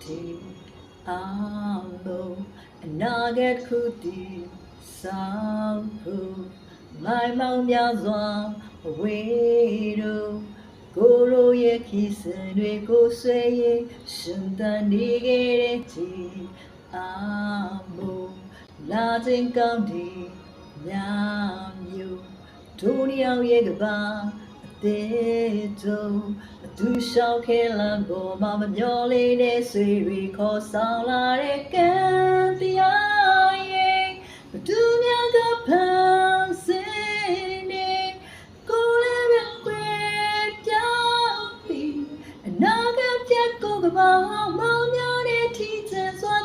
ti amo nugget kuti sampu mai mau mya zwa we do goro ye kisen de ko sway ye shin tan ni ge de ti amo la jin kaung di nya myu do ni yaw ye ka baတေတုသူလျှောက်ခဲလမ်းပေါ်မှာမမျောလေးနဲ့ဆွေတွေခေါ်ဆောင်လာတဲ့ကံတရားရဲ့ဘသူများကဖန်ဆင်းနေကိုယ်လည်းပဲခွေပြောင်းပြီးအနာဂတ်ပြတ်ကိုကမမောင်များနဲ့ထီးချန်စွာ